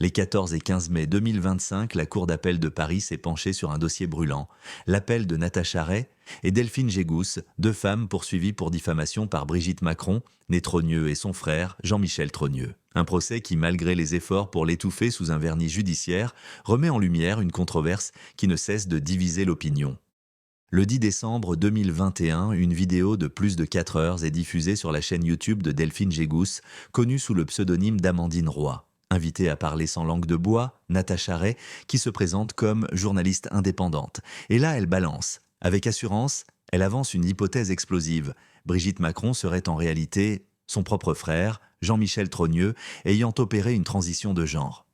Les 14 et 15 mai 2025, la Cour d'appel de Paris s'est penchée sur un dossier brûlant, l'appel de Natacha Ray et Delphine Gégousse, deux femmes poursuivies pour diffamation par Brigitte Macron, née Trogneux, et son frère, Jean-Michel Trogneux. Un procès qui, malgré les efforts pour l'étouffer sous un vernis judiciaire, remet en lumière une controverse qui ne cesse de diviser l'opinion. Le 10 décembre 2021, une vidéo de plus de 4 heures est diffusée sur la chaîne YouTube de Delphine Gégousse, connue sous le pseudonyme d'Amandine Roy. Invitée à parler sans langue de bois, Natacha Ray, qui se présente comme journaliste indépendante. Et là, elle balance. Avec assurance, elle avance une hypothèse explosive. Brigitte Macron serait en réalité son propre frère, Jean-Michel Trogneux, ayant opéré une transition de genre.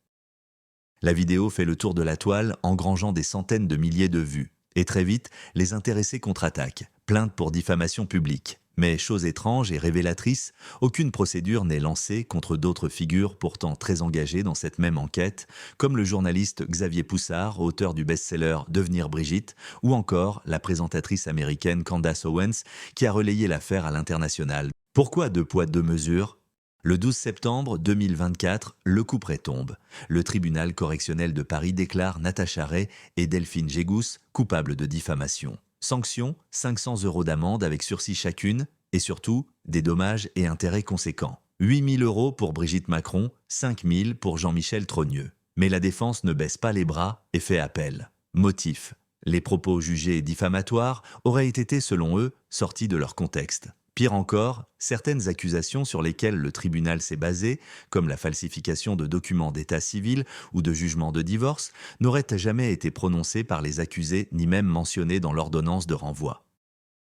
La vidéo fait le tour de la toile, engrangeant des centaines de milliers de vues. Et très vite, les intéressés contre-attaquent, plainte pour diffamation publique. Mais chose étrange et révélatrice, aucune procédure n'est lancée contre d'autres figures pourtant très engagées dans cette même enquête, comme le journaliste Xavier Poussard, auteur du best-seller Devenir Brigitte, ou encore la présentatrice américaine Candace Owens, qui a relayé l'affaire à l'international. Pourquoi deux poids deux mesures ? Le 12 septembre 2024, le couperet tombe. Le tribunal correctionnel de Paris déclare Natacha Ray et Delphine Gégousse coupables de diffamation. Sanction, 500 € d'amende avec sursis chacune, et surtout, des dommages et intérêts conséquents. 8 000 € pour Brigitte Macron, 5 000 pour Jean-Michel Trogneux. Mais la défense ne baisse pas les bras et fait appel. Motif. Les propos jugés diffamatoires auraient été, selon eux, sortis de leur contexte. Pire encore, certaines accusations sur lesquelles le tribunal s'est basé, comme la falsification de documents d'état civil ou de jugement de divorce, n'auraient jamais été prononcées par les accusés ni même mentionnées dans l'ordonnance de renvoi.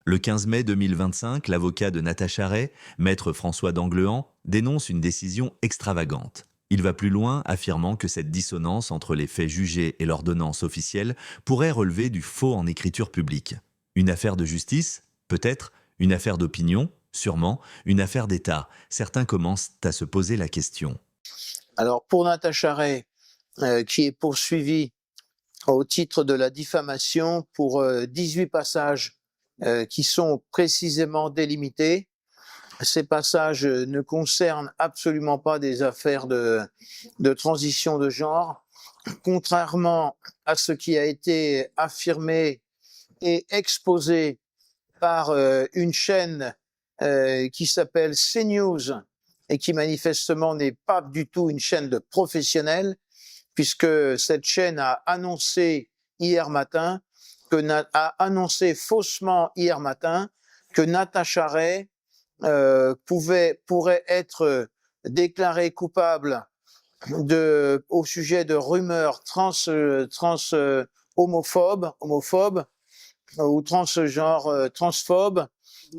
Le 15 mai 2025, l'avocat de Natacha Ray, maître François d'Anglehan, dénonce une décision extravagante. Il va plus loin, affirmant que cette dissonance entre les faits jugés et l'ordonnance officielle pourrait relever du faux en écriture publique. Une affaire de justice ? Peut-être. Une affaire d'opinion ? Sûrement. Une affaire d'État ? Certains commencent à se poser la question. Alors pour Natacha Ray, qui est poursuivie au titre de la diffamation pour 18 passages qui sont précisément délimités. Ces passages ne concernent absolument pas des affaires de transition de genre, contrairement à ce qui a été affirmé et exposé par une chaîne qui s'appelle CNews et qui manifestement n'est pas du tout une chaîne de professionnels, puisque cette chaîne a annoncé faussement hier matin que Natacha Ray pourrait être déclarée coupable au sujet de rumeurs homophobes ou transphobes,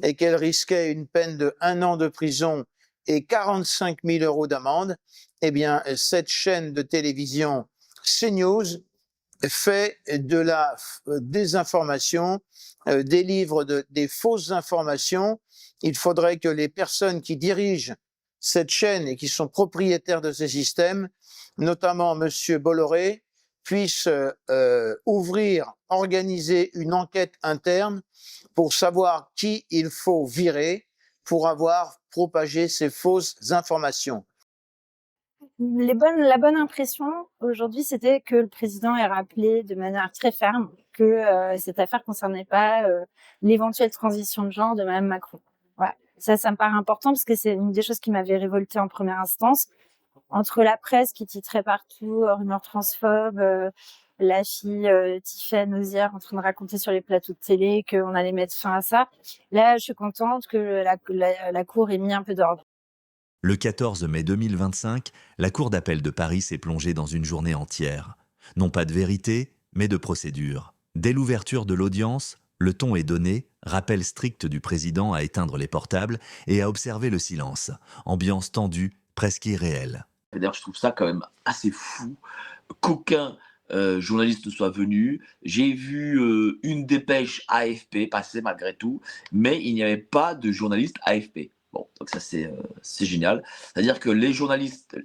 et qu'elle risquait une peine de 1 an de prison et 45 000 € d'amende. Eh bien, cette chaîne de télévision CNews fait de la désinformation, délivre des fausses informations. Il faudrait que les personnes qui dirigent cette chaîne et qui sont propriétaires de ces systèmes, notamment Monsieur Bolloré, puissent organiser une enquête interne pour savoir qui il faut virer pour avoir propagé ces fausses informations. La bonne impression aujourd'hui, c'était que le président ait rappelé de manière très ferme que cette affaire concernait pas l'éventuelle transition de genre de Mme Macron. Voilà. Ça me paraît important parce que c'est une des choses qui m'avait révoltée en première instance. Entre la presse qui titrait partout rumeurs transphobe, la fille Tiffaine Ozière en train de raconter sur les plateaux de télé qu'on allait mettre fin à ça. Là, je suis contente que la Cour ait mis un peu d'ordre. Le 14 mai 2025, la Cour d'appel de Paris s'est plongée dans une journée entière. Non pas de vérité, mais de procédure. Dès l'ouverture de l'audience, le ton est donné, rappel strict du président à éteindre les portables et à observer le silence. Ambiance tendue, presque irréelle. D'ailleurs, je trouve ça quand même assez fou qu'aucun journaliste ne soit venu. J'ai vu une dépêche AFP passer malgré tout, mais il n'y avait pas de journaliste AFP. Bon, donc ça c'est génial. C'est-à-dire que les journalistes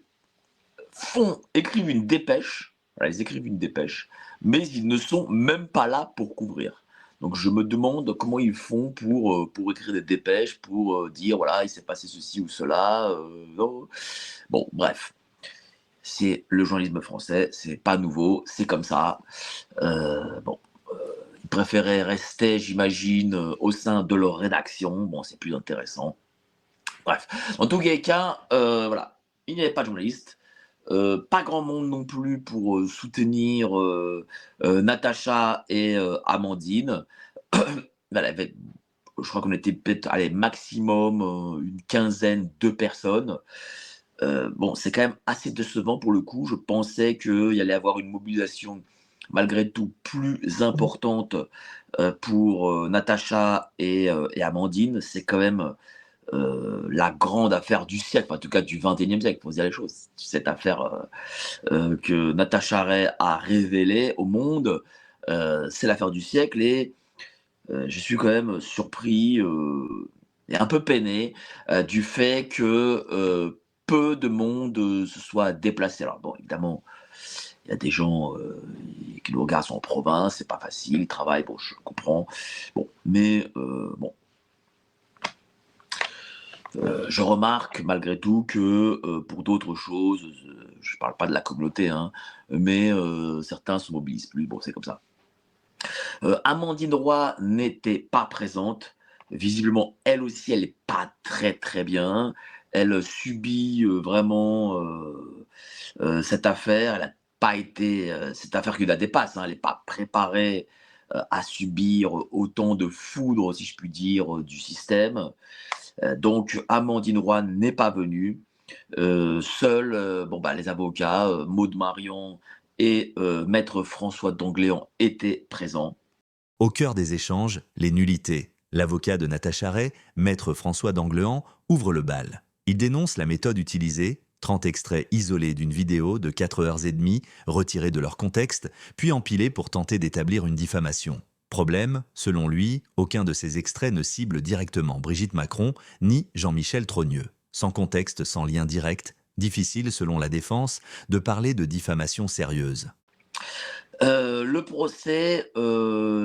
écrivent une dépêche, voilà, ils écrivent une dépêche, mais ils ne sont même pas là pour couvrir. Donc je me demande comment ils font pour écrire des dépêches, pour dire voilà, il s'est passé ceci ou cela. Non. Bon, bref. C'est le journalisme français, c'est pas nouveau, c'est comme ça. Bon, ils préféraient rester, j'imagine, au sein de leur rédaction. Bon, c'est plus intéressant. Bref, en tout cas, voilà, il n'y avait pas de journaliste. Pas grand monde non plus pour soutenir Natacha et Amandine. Voilà, je crois qu'on était peut-être, allez, maximum une quinzaine de personnes. Bon, c'est quand même assez décevant pour le coup. Je pensais qu'il y allait avoir une mobilisation malgré tout plus importante pour Natacha et Amandine. C'est quand même la grande affaire du siècle, en tout cas du XXIe siècle, pour dire les choses. Cette affaire que Natacha Ray a révélée au monde, c'est l'affaire du siècle et je suis quand même surpris et un peu peiné du fait que peu de monde se soit déplacé. Alors bon, évidemment, il y a des gens qui nous regardent, sont en province, c'est pas facile, ils travaillent, bon, je comprends. Bon, mais bon, je remarque malgré tout que pour d'autres choses, je parle pas de la communauté, hein, mais certains se mobilisent plus. Bon, c'est comme ça. Amandine Roy n'était pas présente. Visiblement, elle aussi, elle n'est pas très très bien. Elle subit vraiment cette affaire. Elle n'a pas été cette affaire qui la dépasse. Hein. Elle n'est pas préparée à subir autant de foudre, si je puis dire, du système. Donc, Amandine Roy n'est pas venue. Seuls bon, les avocats, Maud Marion et Maître François Dangléan étaient présents. Au cœur des échanges, les nullités. L'avocat de Natacha Ray, Maître François Dangléan, ouvre le bal. Il dénonce la méthode utilisée, 30 extraits isolés d'une vidéo de 4h30 retirés de leur contexte, puis empilés pour tenter d'établir une diffamation. Problème, selon lui, aucun de ces extraits ne cible directement Brigitte Macron ni Jean-Michel Trogneux. Sans contexte, sans lien direct, difficile, selon la défense, de parler de diffamation sérieuse. Le procès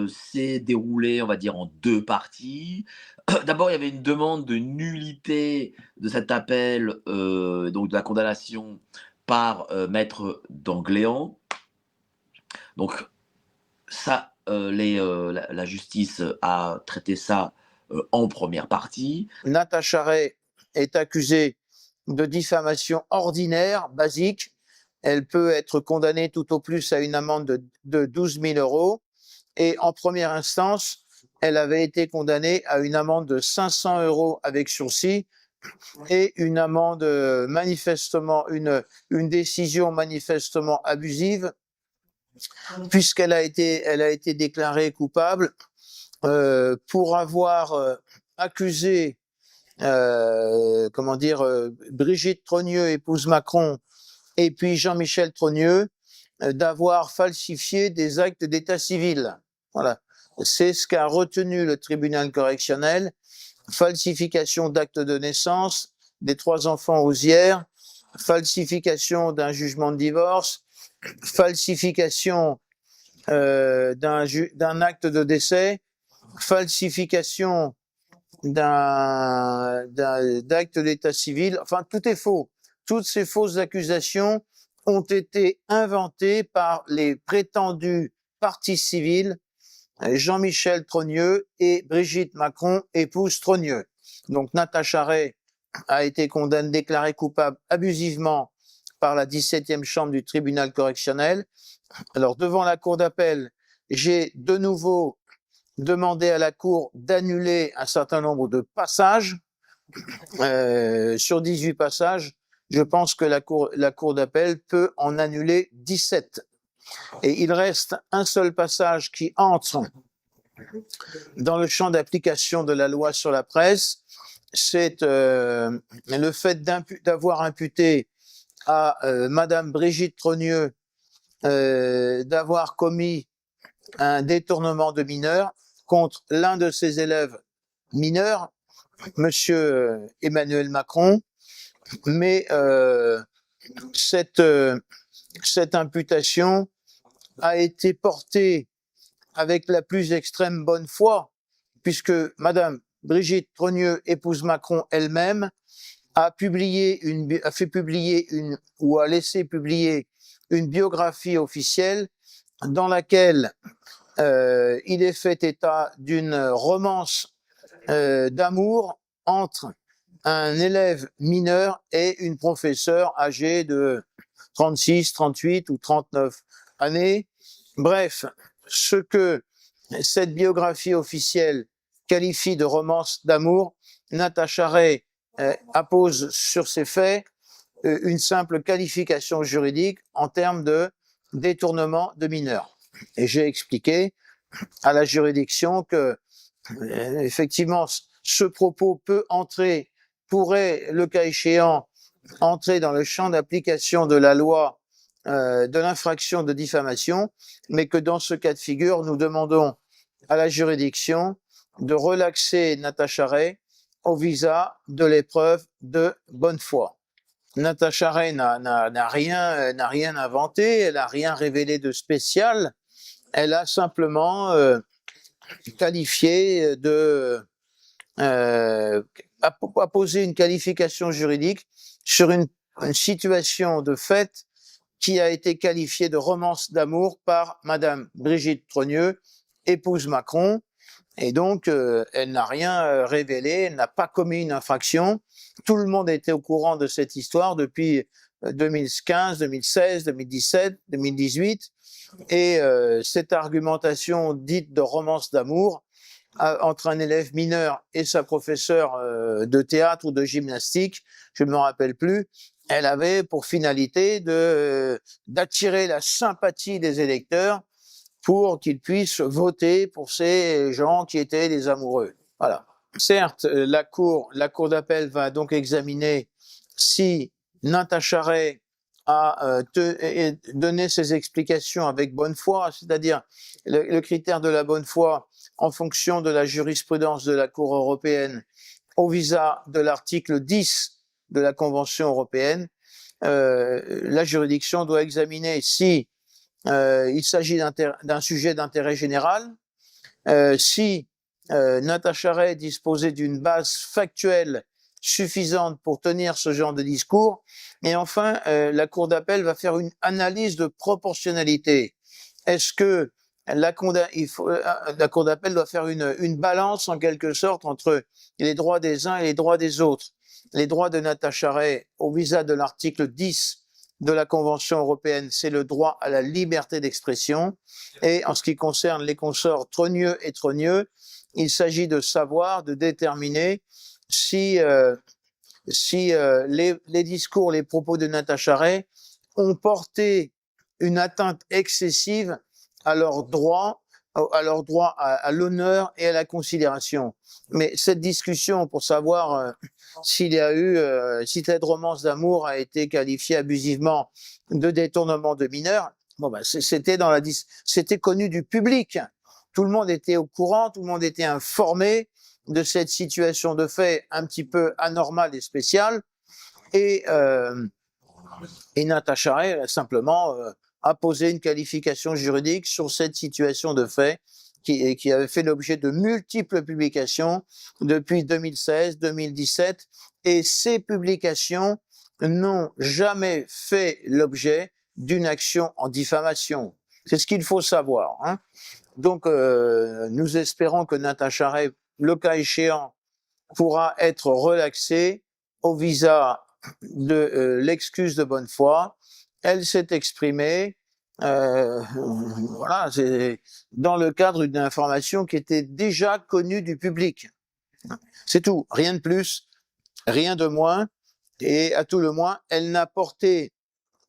s'est déroulé, on va dire, en deux parties. D'abord, il y avait une demande de nullité de cet appel, donc de la condamnation par Maître Dangléan. Donc ça, la justice a traité ça en première partie. Natacha Ray est accusée de diffamation ordinaire, basique. Elle peut être condamnée tout au plus à une amende de 12 000 euros. Et en première instance, elle avait été condamnée à une amende de 500 euros avec sursis et une amende manifestement, une décision manifestement abusive, puisqu'elle a été déclarée coupable pour avoir accusé Brigitte Trogneux, épouse Macron, et puis Jean-Michel Trogneux, d'avoir falsifié des actes d'état civil. Voilà. C'est ce qu'a retenu le tribunal correctionnel. Falsification d'actes de naissance des 3 enfants Osières, falsification d'un jugement de divorce, falsification d'un acte de décès, falsification d'acte d'état civil. Enfin, tout est faux. Toutes ces fausses accusations ont été inventées par les prétendues parties civiles, Jean-Michel Trogneux et Brigitte Macron, épouse Trogneux. Donc Natacha Ray a été déclarée coupable abusivement par la 17e chambre du tribunal correctionnel. Alors devant la cour d'appel, j'ai de nouveau demandé à la cour d'annuler un certain nombre de passages. Sur 18 passages, je pense que la cour d'appel peut en annuler 17. Et il reste un seul passage qui entre dans le champ d'application de la loi sur la presse, c'est le fait d'avoir imputé à Madame Brigitte Trogneux d'avoir commis un détournement de mineur contre l'un de ses élèves mineurs, Monsieur Emmanuel Macron, mais cette imputation a été portée avec la plus extrême bonne foi, puisque Madame Brigitte Trogneux, épouse Macron elle-même, a fait publier ou a laissé publier une biographie officielle dans laquelle il est fait état d'une romance d'amour entre un élève mineur et une professeure âgée de 36, 38 ou 39 années. Bref, ce que cette biographie officielle qualifie de romance d'amour, Natacha Ray appose sur ces faits une simple qualification juridique en termes de détournement de mineurs. Et j'ai expliqué à la juridiction que effectivement ce propos pourrait, le cas échéant, entrer dans le champ d'application de la loi de l'infraction de diffamation, mais que dans ce cas de figure, nous demandons à la juridiction de relaxer Natacha Ray au visa de l'épreuve de bonne foi. Natacha Ray n'a rien inventé, elle n'a rien révélé de spécial, elle a simplement qualifié a posé une qualification juridique sur une situation de fait qui a été qualifiée de romance d'amour par Madame Brigitte Trogneux, épouse Macron, et donc elle n'a rien révélé, elle n'a pas commis une infraction. Tout le monde était au courant de cette histoire depuis 2015, 2016, 2017, 2018, et cette argumentation dite de romance d'amour entre un élève mineur et sa professeure de théâtre ou de gymnastique, je ne me rappelle plus, elle avait pour finalité d'attirer la sympathie des électeurs pour qu'ils puissent voter pour ces gens qui étaient des amoureux. Voilà. Certes, la cour d'appel va donc examiner si Natacha Ray a donné ses explications avec bonne foi, c'est-à-dire le critère de la bonne foi en fonction de la jurisprudence de la Cour européenne au visa de l'article 10 de la Convention européenne. La juridiction doit examiner si il s'agit d'un sujet d'intérêt général, si Natacha Ray disposait d'une base factuelle suffisante pour tenir ce genre de discours, et enfin la Cour d'appel va faire une analyse de proportionnalité. Est-ce que la Cour d'appel doit faire une balance en quelque sorte entre les droits des uns et les droits des autres? Les droits de Natacha Ray au visa de l'article 10 de la Convention européenne, c'est le droit à la liberté d'expression. Et en ce qui concerne les consorts Trogneux et Trogneux, il s'agit de savoir, de déterminer si les discours, les propos de Natacha Ray ont porté une atteinte excessive à leurs droits, à l'honneur et à la considération. Mais cette discussion pour savoir si cette romance d'amour a été qualifiée abusivement de détournement de mineurs, c'était connu du public. Tout le monde était au courant, tout le monde était informé de cette situation de fait un petit peu anormale et spéciale. Et Natacha Ray simplement a posé une qualification juridique sur cette situation de fait qui avait fait l'objet de multiples publications depuis 2016, 2017, et ces publications n'ont jamais fait l'objet d'une action en diffamation. C'est ce qu'il faut savoir, hein. Donc, nous espérons que Natacha Ray, le cas échéant, pourra être relaxée au visa de l'excuse de bonne foi. Elle s'est exprimée, voilà, c'est dans le cadre d'une information qui était déjà connue du public. C'est tout, rien de plus, rien de moins, et à tout le moins, elle n'a porté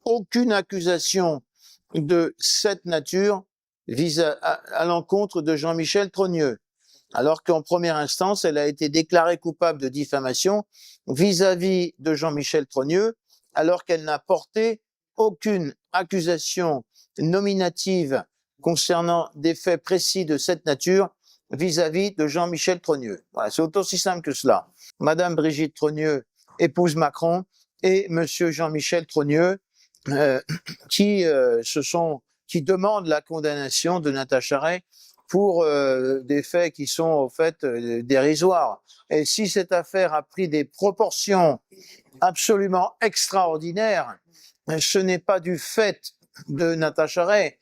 aucune accusation de cette nature à l'encontre de Jean-Michel Trogneux, alors qu'en première instance, elle a été déclarée coupable de diffamation vis-à-vis de Jean-Michel Trogneux, alors qu'elle n'a porté aucune accusation nominative concernant des faits précis de cette nature vis-à-vis de Jean-Michel Trogneux. Voilà, c'est aussi simple que cela. Madame Brigitte Trogneux épouse Macron et Monsieur Jean-Michel Trogneux qui demandent la condamnation de Natacha Ray pour des faits qui sont au fait dérisoires. Et si cette affaire a pris des proportions absolument extraordinaires, ce n'est pas du fait de Natacha Ray,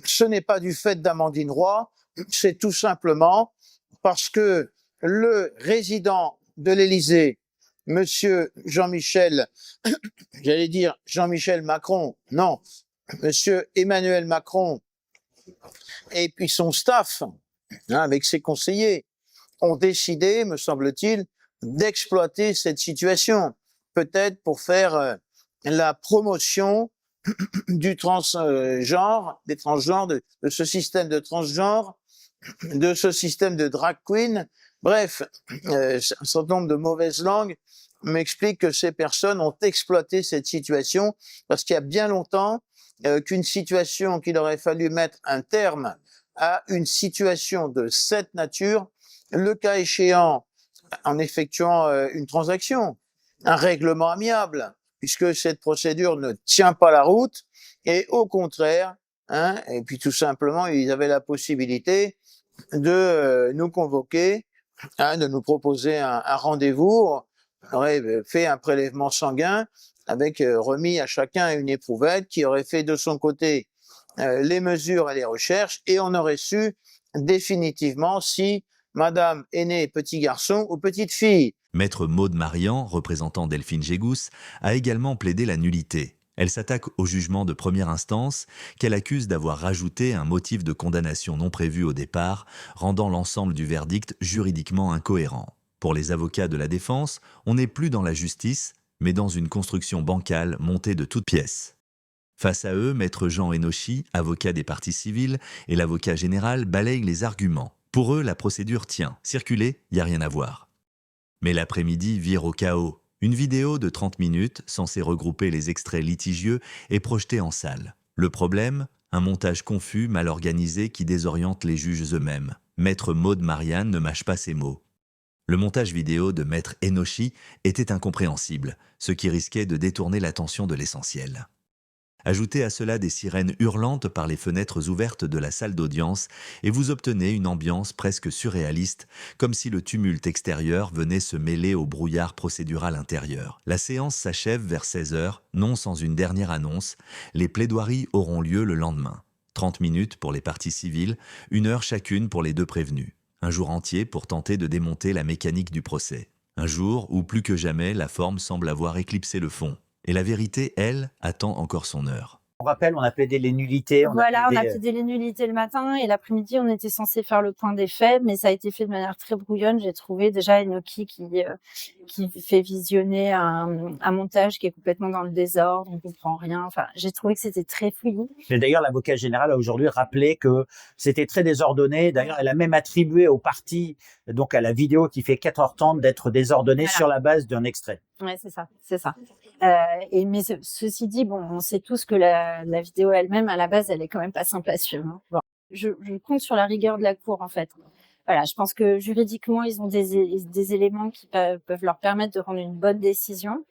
ce n'est pas du fait d'Amandine Roy, c'est tout simplement parce que le résident de l'Élysée, Monsieur Jean-Michel, j'allais dire Jean-Michel Macron, non, Monsieur Emmanuel Macron, et puis son staff, avec ses conseillers, ont décidé, me semble-t-il, d'exploiter cette situation, peut-être pour faire la promotion du transgenre, des transgenres, de ce système de transgenre, de ce système de drag queen. Bref, un certain nombre de mauvaises langues m'expliquent que ces personnes ont exploité cette situation parce qu'il y a bien longtemps qu'une situation qu'il aurait fallu mettre un terme à une situation de cette nature, le cas échéant en effectuant une transaction, un règlement amiable, puisque cette procédure ne tient pas la route, et au contraire, et puis tout simplement, ils avaient la possibilité de nous convoquer, de nous proposer un rendez-vous, on aurait fait un prélèvement sanguin avec remis à chacun une éprouvette qui aurait fait de son côté les mesures et les recherches, et on aurait su définitivement si madame est née petit garçon ou petite fille. Maître Maude Marian, représentant Delphine Gégousse, a également plaidé la nullité. Elle s'attaque au jugement de première instance qu'elle accuse d'avoir rajouté un motif de condamnation non prévu au départ, rendant l'ensemble du verdict juridiquement incohérent. Pour les avocats de la défense, on n'est plus dans la justice, mais dans une construction bancale montée de toutes pièces. Face à eux, maître Jean Enochi, avocat des parties civiles, et l'avocat général balayent les arguments. Pour eux, la procédure tient. Circuler, y a rien à voir. Mais l'après-midi vire au chaos. Une vidéo de 30 minutes, censée regrouper les extraits litigieux, est projetée en salle. Le problème, un montage confus, mal organisé qui désoriente les juges eux-mêmes. Maître Maude Marian ne mâche pas ses mots. Le montage vidéo de maître Enochi était incompréhensible, ce qui risquait de détourner l'attention de l'essentiel. Ajoutez à cela des sirènes hurlantes par les fenêtres ouvertes de la salle d'audience et vous obtenez une ambiance presque surréaliste, comme si le tumulte extérieur venait se mêler au brouillard procédural intérieur. La séance s'achève vers 16h, non sans une dernière annonce. Les plaidoiries auront lieu le lendemain. 30 minutes pour les parties civiles, 1 heure chacune pour les deux prévenus. Un jour entier pour tenter de démonter la mécanique du procès. Un jour où plus que jamais la forme semble avoir éclipsé le fond. Et la vérité, elle, attend encore son heure. On rappelle, on a plaidé les nullités. On a plaidé les nullités le matin et l'après-midi, on était censé faire le point des faits, mais ça a été fait de manière très brouillonne. J'ai trouvé déjà Enochi qui fait visionner un montage qui est complètement dans le désordre, on comprend rien. Enfin, j'ai trouvé que c'était très fouillis. Et d'ailleurs, l'avocat général a aujourd'hui rappelé que c'était très désordonné. D'ailleurs, elle a même attribué au parti, donc à la vidéo qui fait 4h30, d'être désordonnée sur la base d'un extrait. Ouais, c'est ça. Mais ceci dit, bon, on sait tous que la vidéo elle-même, à la base, elle est quand même pas simple à suivre. Hein. Bon, je compte sur la rigueur de la cour, en fait. Voilà, je pense que juridiquement, ils ont des éléments qui peuvent leur permettre de rendre une bonne décision.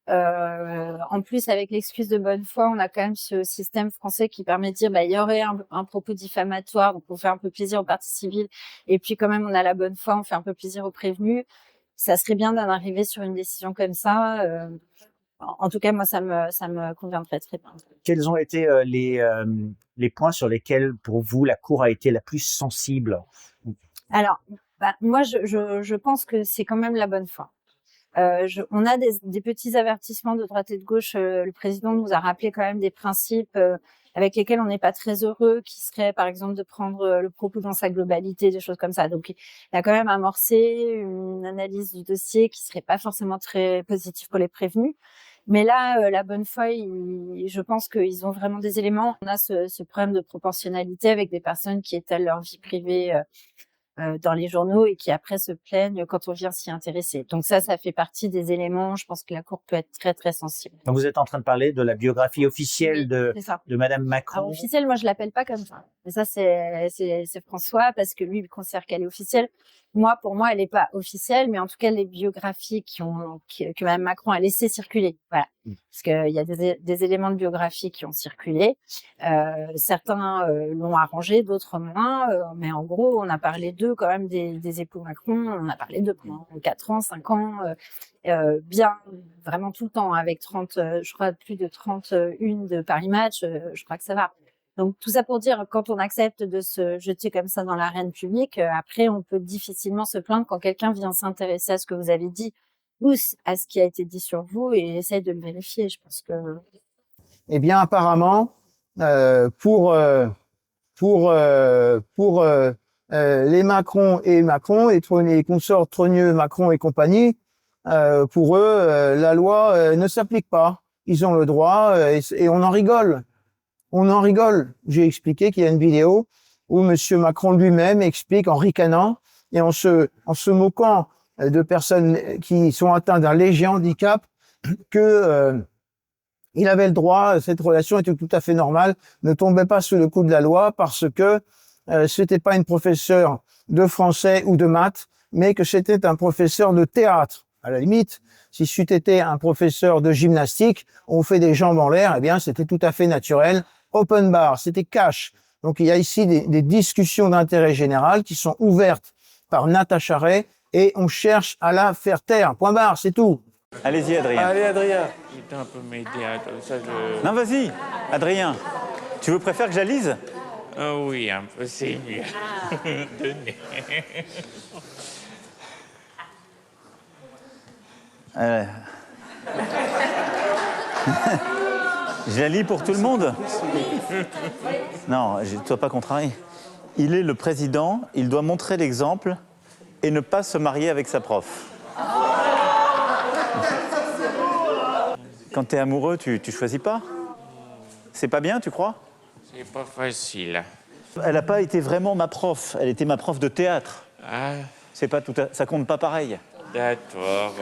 En plus, avec l'excuse de bonne foi, on a quand même ce système français qui permet de dire, il y aurait un propos diffamatoire, donc on fait un peu plaisir aux parties civiles, et puis quand même, on a la bonne foi, on fait un peu plaisir aux prévenus. Ça serait bien d'en arriver sur une décision comme ça. En tout cas, moi, ça me conviendrait très bien. Quels ont été les points sur lesquels, pour vous, la Cour a été la plus sensible? Alors, moi, je pense que c'est quand même la bonne foi. On a des petits avertissements de droite et de gauche. Le président nous a rappelé quand même des principes avec lesquels on n'est pas très heureux, qui serait par exemple de prendre le propos dans sa globalité, des choses comme ça. Donc, il a quand même amorcé une analyse du dossier qui serait pas forcément très positive pour les prévenus. Mais là, la bonne foi, je pense qu'ils ont vraiment des éléments. On a ce problème de proportionnalité avec des personnes qui étalent leur vie privée dans les journaux et qui après se plaignent quand on vient s'y intéresser. Donc ça fait partie des éléments. Je pense que la Cour peut être très très sensible. Donc vous êtes en train de parler de la biographie officielle de Madame Macron. Alors, officielle, moi je l'appelle pas comme ça. Mais ça c'est François parce que lui il considère qu'elle est officielle. Pour moi, elle n'est pas officielle, mais en tout cas, les biographies que Mme Macron a laissé circuler. Voilà. Parce qu'il y a des éléments de biographie qui ont circulé. Certains l'ont arrangé, d'autres moins. Mais en gros, on a parlé d'eux quand même, des époux Macron. On a parlé d'eux pendant 4 ans, 5 ans, bien, vraiment tout le temps, avec 30, je crois, plus de 31 de Paris Match. Je crois que ça va. Donc tout ça pour dire, quand on accepte de se jeter comme ça dans l'arène publique, après on peut difficilement se plaindre quand quelqu'un vient s'intéresser à ce que vous avez dit ou à ce qui a été dit sur vous et essaye de le vérifier. Je pense que. Eh bien, apparemment, pour les Macron et les consorts Trogneux, Macron et compagnie, pour eux, la loi ne s'applique pas. Ils ont le droit et on en rigole. On en rigole. J'ai expliqué qu'il y a une vidéo où Monsieur Macron lui-même explique en ricanant et en se moquant de personnes qui sont atteintes d'un léger handicap que il avait le droit, cette relation était tout à fait normale, ne tombait pas sous le coup de la loi parce que c'était pas une professeure de français ou de maths, mais que c'était un professeur de théâtre. À la limite, si c'eût été un professeur de gymnastique, on fait des jambes en l'air, eh bien, c'était tout à fait naturel. Open bar, c'était cash. Donc, il y a ici des discussions d'intérêt général qui sont ouvertes par Natacha Ray et on cherche à la faire taire. Point barre, c'est tout. Allez-y, Adrien. Allez, Adrien. Putain, un peu m'aider, hein, comme ça je... Non, vas-y, Adrien. Tu préfères que j'alise? Ah oui, un peu, c'est mieux. Tenez. Je la lis pour tout le monde? Non, ne sois pas contrarié. Il est le président, il doit montrer l'exemple et ne pas se marier avec sa prof. Quand tu es amoureux, tu choisis pas? C'est pas bien, tu crois? C'est pas facile. Elle n'a pas été vraiment ma prof, elle était ma prof de théâtre. Ah, C'est pas tout ça compte pas pareil. d'accord.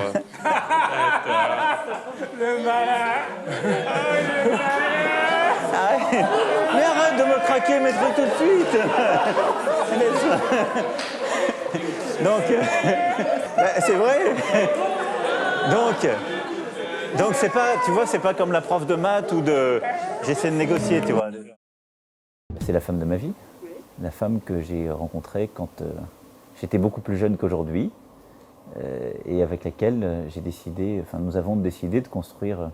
Arrête. Mais arrête de me craquer mes trucs tout de suite. Donc, c'est vrai. Donc c'est pas, tu vois, c'est pas comme la prof de maths ou de, j'essaie de négocier, tu vois. C'est la femme de ma vie, la femme que j'ai rencontrée quand j'étais beaucoup plus jeune qu'aujourd'hui et avec laquelle nous avons décidé de construire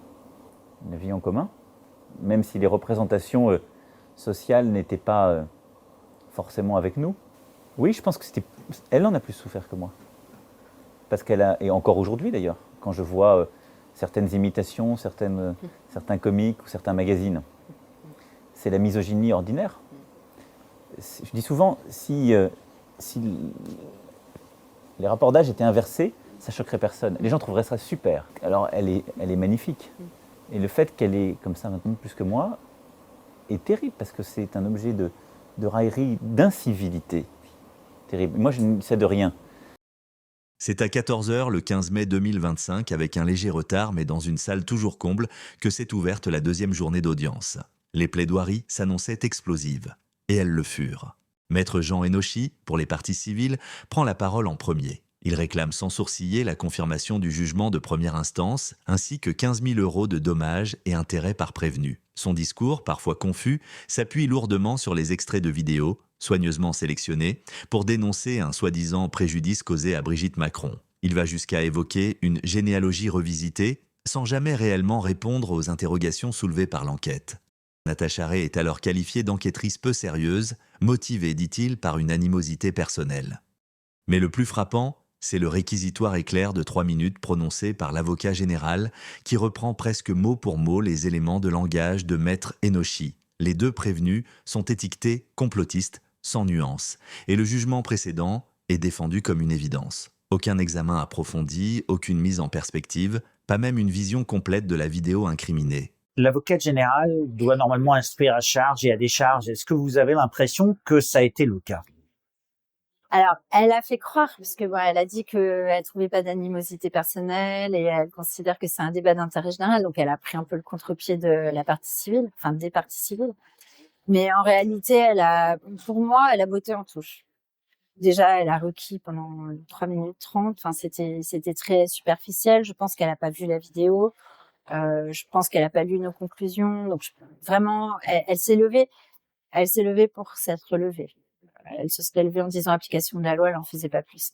une vie en commun, même si les représentations sociales n'étaient pas forcément avec nous. Oui, je pense que elle en a plus souffert que moi, parce et encore aujourd'hui d'ailleurs, quand je vois certaines imitations, certains comiques ou certains magazines, c'est la misogynie ordinaire. Je dis souvent, si les rapports d'âge étaient inversés, ça choquerait personne. Les gens trouveraient ça super. Alors, elle est magnifique. Et le fait qu'elle est comme ça maintenant plus que moi est terrible, parce que c'est un objet de raillerie, d'incivilité. Terrible. Moi, je ne sais de rien. C'est à 14h le 15 mai 2025, avec un léger retard, mais dans une salle toujours comble, que s'est ouverte la deuxième journée d'audience. Les plaidoiries s'annonçaient explosives. Et elles le furent. Maître Jean Enochi, pour les parties civiles, prend la parole en premier. Il réclame sans sourciller la confirmation du jugement de première instance, ainsi que 15 000 € de dommages et intérêts par prévenu. Son discours, parfois confus, s'appuie lourdement sur les extraits de vidéos, soigneusement sélectionnés, pour dénoncer un soi-disant préjudice causé à Brigitte Macron. Il va jusqu'à évoquer une généalogie revisitée, sans jamais réellement répondre aux interrogations soulevées par l'enquête. Natacha Ray est alors qualifiée d'enquêtrice peu sérieuse, motivée, dit-il, par une animosité personnelle. Mais le plus frappant, c'est le réquisitoire éclair de 3 minutes prononcé par l'avocat général qui reprend presque mot pour mot les éléments de langage de Maître Enochi. Les deux prévenus sont étiquetés complotistes, sans nuance, et le jugement précédent est défendu comme une évidence. Aucun examen approfondi, aucune mise en perspective, pas même une vision complète de la vidéo incriminée. L'avocate générale doit normalement instruire à charge et à décharge. Est-ce que vous avez l'impression que ça a été le cas? Alors, elle a fait croire, parce que elle a dit qu'elle trouvait pas d'animosité personnelle et elle considère que c'est un débat d'intérêt général, donc elle a pris un peu le contre-pied de la partie civile, enfin des parties civiles. Mais en réalité, pour moi, elle a botté en touche. Déjà, elle a requis pendant 3 minutes 30. Enfin, c'était très superficiel. Je pense qu'elle a pas vu la vidéo. Je pense qu'elle a pas lu nos conclusions. Donc, vraiment, elle s'est levée. Elle s'est levée pour s'être levée. Elle se serait levée en disant application de la loi, elle en faisait pas plus.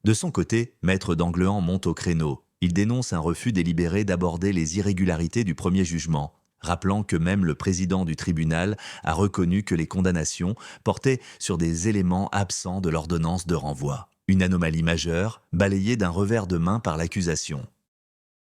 De son côté, Maître Danglehan monte au créneau. Il dénonce un refus délibéré d'aborder les irrégularités du premier jugement, rappelant que même le président du tribunal a reconnu que les condamnations portaient sur des éléments absents de l'ordonnance de renvoi. Une anomalie majeure, balayée d'un revers de main par l'accusation.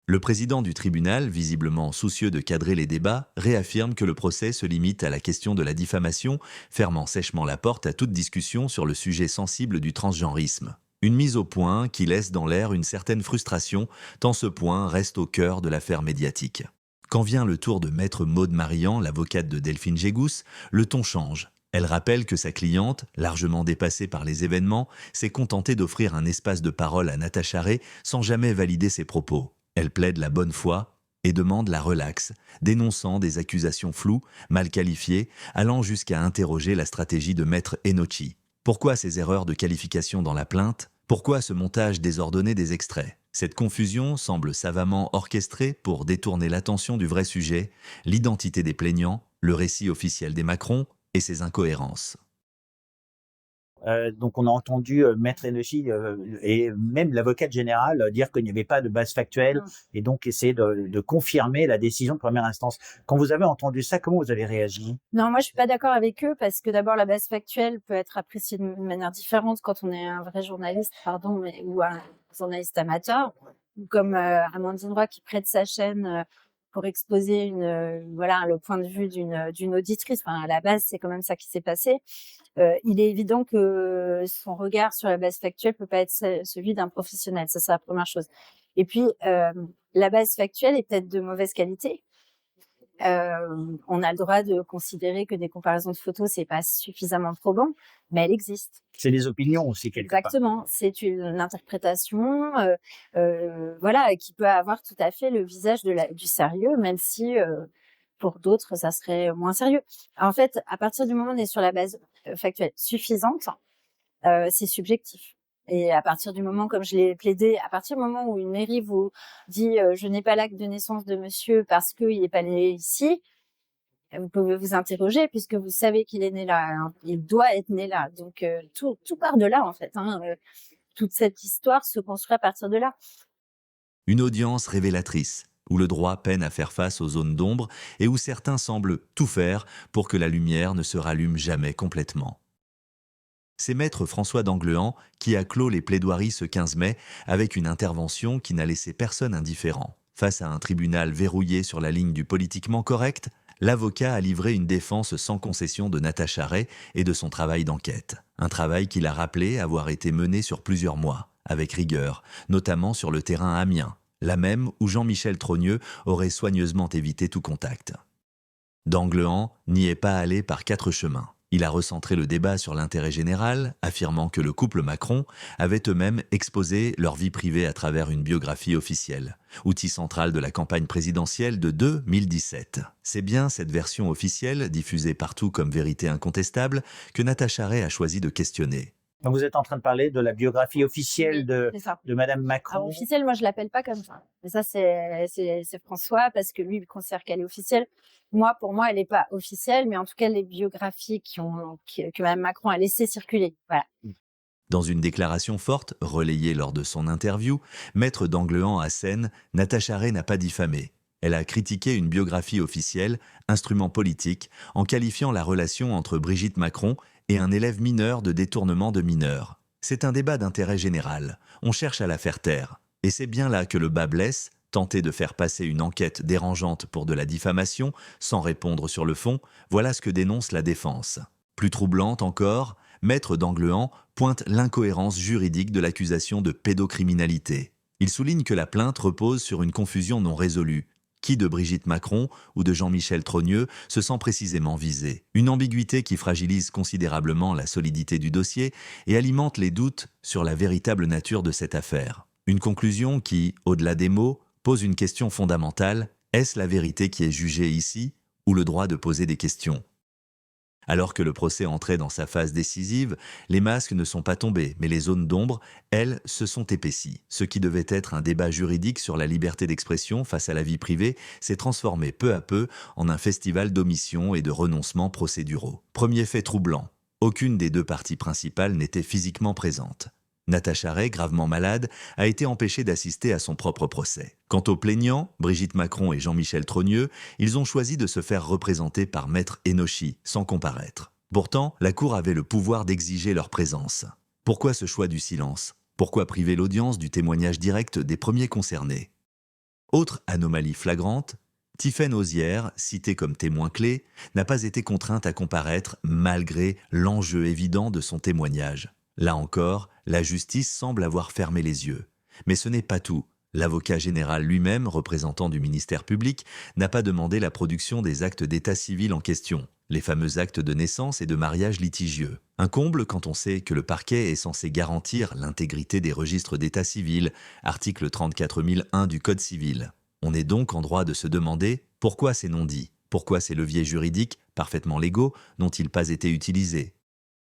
Le président du tribunal, visiblement soucieux de cadrer les débats, réaffirme que le procès se limite à la question de la diffamation, fermant sèchement la porte à toute discussion sur le sujet sensible du transgenrisme. Une mise au point qui laisse dans l'air une certaine frustration, tant ce point reste au cœur de l'affaire médiatique. Quand vient le tour de Maître Maude Marian, l'avocate de Delphine Gégousse, le ton change. Elle rappelle que sa cliente, largement dépassée par les événements, s'est contentée d'offrir un espace de parole à Natacha Ray sans jamais valider ses propos. Elle plaide la bonne foi et demande la relaxe, dénonçant des accusations floues, mal qualifiées, allant jusqu'à interroger la stratégie de Maître Enochi. Pourquoi ces erreurs de qualification dans la plainte? Pourquoi ce montage désordonné des extraits? Cette confusion semble savamment orchestrée pour détourner l'attention du vrai sujet, l'identité des plaignants, le récit officiel des Macron et ses incohérences. Donc on a entendu Maître Enochi et même l'avocate générale dire qu'il n'y avait pas de base factuelle et donc essayer de confirmer la décision de première instance. Quand vous avez entendu ça, comment vous avez réagi? Non, moi je suis pas d'accord avec eux parce que d'abord la base factuelle peut être appréciée de manière différente quand on est un vrai journaliste, ou un journaliste amateur, ou comme Amandine Roy qui prête sa chaîne pour exposer le point de vue d'une auditrice. Enfin, à la base, c'est quand même ça qui s'est passé. Il est évident que son regard sur la base factuelle peut pas être celui d'un professionnel. Ça, c'est la première chose. Et puis, la base factuelle est peut-être de mauvaise qualité. On a le droit de considérer que des comparaisons de photos, c'est pas suffisamment probant, mais elle existe. C'est des opinions aussi, quelque part. Exactement. C'est une interprétation, qui peut avoir tout à fait le visage du sérieux, même si, pour d'autres, ça serait moins sérieux. En fait, à partir du moment où on est sur la base factuelle suffisante, c'est subjectif. Et à partir du moment, comme je l'ai plaidé, à partir du moment où une mairie vous dit je n'ai pas l'acte de naissance de monsieur parce qu'il n'est pas né ici, vous pouvez vous interroger puisque vous savez qu'il est né là, hein. Il doit être né là. Donc tout part de là en fait. Toute cette histoire se construit à partir de là. Une audience révélatrice, où le droit peine à faire face aux zones d'ombre et où certains semblent tout faire pour que la lumière ne se rallume jamais complètement. C'est Maître François Danglehan qui a clos les plaidoiries ce 15 mai avec une intervention qui n'a laissé personne indifférent. Face à un tribunal verrouillé sur la ligne du politiquement correct, l'avocat a livré une défense sans concession de Natacha Ray et de son travail d'enquête. Un travail qu'il a rappelé avoir été mené sur plusieurs mois, avec rigueur, notamment sur le terrain amiens, la même où Jean-Michel Trogneux aurait soigneusement évité tout contact. Danglehan n'y est pas allé par 4 chemins. Il a recentré le débat sur l'intérêt général, affirmant que le couple Macron avait eux-mêmes exposé leur vie privée à travers une biographie officielle, outil central de la campagne présidentielle de 2017. C'est bien cette version officielle, diffusée partout comme vérité incontestable, que Natacha Ray a choisi de questionner. Donc vous êtes en train de parler de la biographie officielle C'est ça. de Madame Macron. Alors, officielle, moi je l'appelle pas comme ça. Mais ça c'est François parce que lui il considère qu'elle est officielle. Moi, pour moi, elle n'est pas officielle, mais en tout cas les biographies que Madame Macron a laissé circuler. Voilà. Dans une déclaration forte, relayée lors de son interview, Maître Danglehan assène « Natacha Ray n'a pas diffamé ». Elle a critiqué une biographie officielle, instrument politique, en qualifiant la relation entre Brigitte Macron et un élève mineur de détournement de mineurs. C'est un débat d'intérêt général. On cherche à la faire taire. Et c'est bien là que le bât blesse. Tenter de faire passer une enquête dérangeante pour de la diffamation, sans répondre sur le fond, voilà ce que dénonce la défense. Plus troublante encore, Maître Danglehan pointe l'incohérence juridique de l'accusation de pédocriminalité. Il souligne que la plainte repose sur une confusion non résolue. Qui de Brigitte Macron ou de Jean-Michel Trogneux se sent précisément visé? Une ambiguïté qui fragilise considérablement la solidité du dossier et alimente les doutes sur la véritable nature de cette affaire. Une conclusion qui, au-delà des mots, pose une question fondamentale. Est-ce la vérité qui est jugée ici ou le droit de poser des questions? Alors que le procès entrait dans sa phase décisive, les masques ne sont pas tombés, mais les zones d'ombre, elles, se sont épaissies. Ce qui devait être un débat juridique sur la liberté d'expression face à la vie privée s'est transformé peu à peu en un festival d'omissions et de renoncements procéduraux. Premier fait troublant, aucune des deux parties principales n'était physiquement présente. Natacha Ray, gravement malade, a été empêchée d'assister à son propre procès. Quant aux plaignants, Brigitte Macron et Jean-Michel Trogneux, ils ont choisi de se faire représenter par Maître Enochi, sans comparaître. Pourtant, la Cour avait le pouvoir d'exiger leur présence. Pourquoi ce choix du silence? Pourquoi priver l'audience du témoignage direct des premiers concernés? Autre anomalie flagrante, Tiffaine Auzière, citée comme témoin clé, n'a pas été contrainte à comparaître malgré l'enjeu évident de son témoignage. Là encore, la justice semble avoir fermé les yeux. Mais ce n'est pas tout. L'avocat général lui-même, représentant du ministère public, n'a pas demandé la production des actes d'état civil en question, les fameux actes de naissance et de mariage litigieux. Un comble quand on sait que le parquet est censé garantir l'intégrité des registres d'état civil, article 34001 du Code civil. On est donc en droit de se demander pourquoi ces non-dits, pourquoi ces leviers juridiques, parfaitement légaux, n'ont-ils pas été utilisés?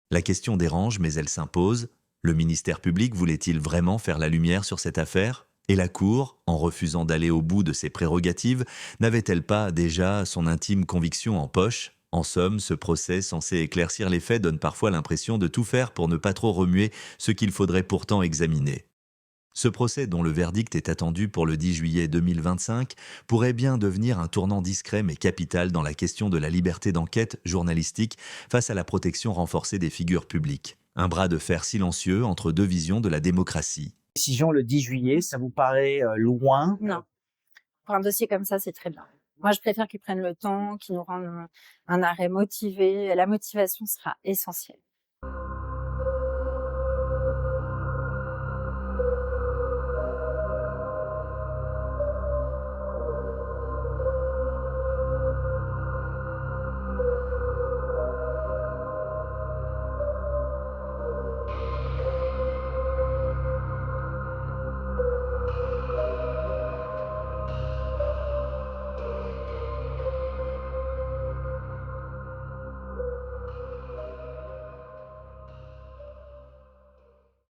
La question dérange, mais elle s'impose. Le ministère public voulait-il vraiment faire la lumière sur cette affaire? Et la Cour, en refusant d'aller au bout de ses prérogatives, n'avait-elle pas déjà son intime conviction en poche? En somme, ce procès censé éclaircir les faits donne parfois l'impression de tout faire pour ne pas trop remuer ce qu'il faudrait pourtant examiner. Ce procès, dont le verdict est attendu pour le 10 juillet 2025, pourrait bien devenir un tournant discret mais capital dans la question de la liberté d'enquête journalistique face à la protection renforcée des figures publiques. Un bras de fer silencieux entre deux visions de la démocratie. Décision le 10 juillet, ça vous paraît loin? Non. Pour un dossier comme ça, c'est très bien. Moi, je préfère qu'ils prennent le temps, qu'ils nous rendent un arrêt motivé. La motivation sera essentielle.